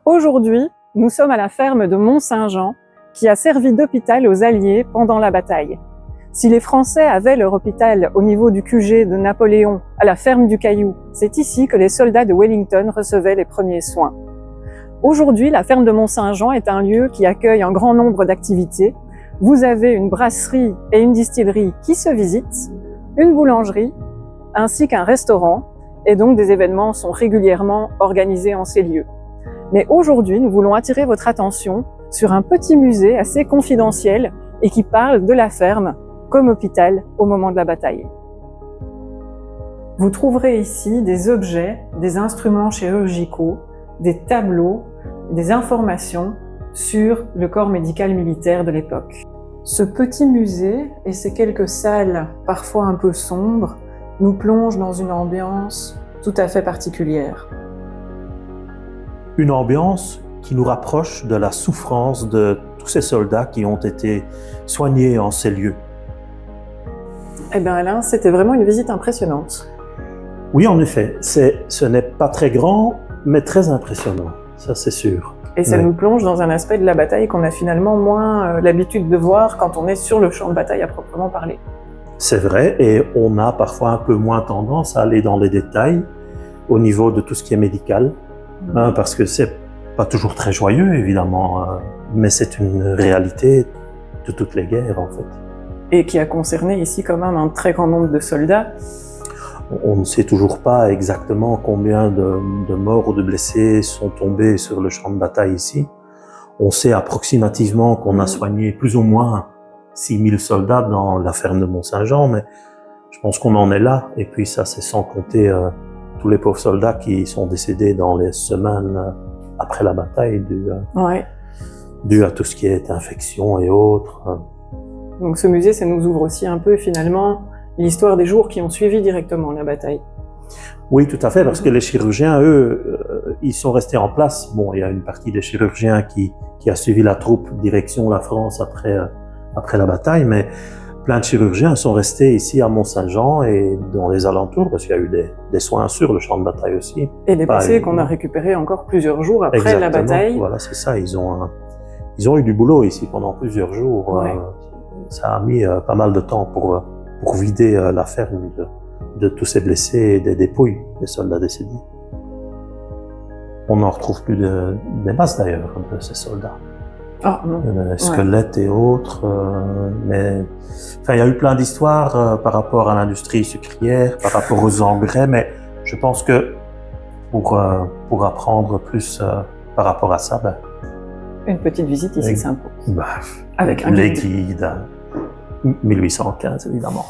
Aujourd'hui, nous sommes à la ferme de Mont-Saint-Jean, qui a servi d'hôpital aux Alliés pendant la bataille. Si les Français avaient leur hôpital au niveau du QG de Napoléon, à la ferme du Caillou, c'est ici que les soldats de Wellington recevaient les premiers soins. Aujourd'hui, la ferme de Mont-Saint-Jean est un lieu qui accueille un grand nombre d'activités. Vous avez une brasserie et une distillerie qui se visitent, une boulangerie, ainsi qu'un restaurant, et donc des événements sont régulièrement organisés en ces lieux. Mais aujourd'hui, nous voulons attirer votre attention sur un petit musée assez confidentiel et qui parle de la ferme comme hôpital au moment de la bataille. Vous trouverez ici des objets, des instruments chirurgicaux, des tableaux, des informations sur le corps médical militaire de l'époque. Ce petit musée et ces quelques salles parfois un peu sombres nous plongent dans une ambiance tout à fait particulière. Une ambiance qui nous rapproche de la souffrance de tous ces soldats qui ont été soignés en ces lieux. Eh bien Alain, c'était vraiment une visite impressionnante. Oui, en effet, ce n'est pas très grand, mais très impressionnant, ça c'est sûr. Et ça Oui. nous plonge dans un aspect de la bataille qu'on a finalement moins l'habitude de voir quand on est sur le champ de bataille à proprement parler. C'est vrai, et on a parfois un peu moins tendance à aller dans les détails au niveau de tout ce qui est médical, parce que c'est pas toujours très joyeux, évidemment, mais c'est une réalité de toutes les guerres, en fait. Et qui a concerné ici quand même un très grand nombre de soldats. On ne sait toujours pas exactement combien de morts ou de blessés sont tombés sur le champ de bataille ici. On sait approximativement qu'on a soigné plus ou moins 6000 soldats dans la ferme de Mont-Saint-Jean, mais je pense qu'on en est là. Et puis ça, c'est sans compter tous les pauvres soldats qui sont décédés dans les semaines après la bataille, dû à tout ce qui est infection et autres. Donc ce musée, ça nous ouvre aussi un peu finalement l'histoire des jours qui ont suivi directement la bataille. Oui, tout à fait, parce que les chirurgiens, eux, ils sont restés en place. Bon, il y a une partie des chirurgiens qui a suivi la troupe direction la France après la bataille, mais plein de chirurgiens sont restés ici à Mont-Saint-Jean et dans les alentours, parce qu'il y a eu des soins sur le champ de bataille aussi. Et des blessés qu'on a récupérés encore plusieurs jours après Exactement. la bataille. Voilà, c'est ça, ils ont eu du boulot ici pendant plusieurs jours. Ouais. Ça a mis pas mal de temps pour vider la ferme de tous ces blessés et des dépouilles des soldats décédés. On n'en retrouve plus des masses d'ailleurs, de ces soldats. Ah, non. Squelettes et autres, mais enfin, il y a eu plein d'histoires par rapport à l'industrie sucrière, par rapport aux engrais, mais je pense que pour apprendre plus par rapport à ça, une petite visite ici s'impose. Avec Avec un les guides, 1815 évidemment.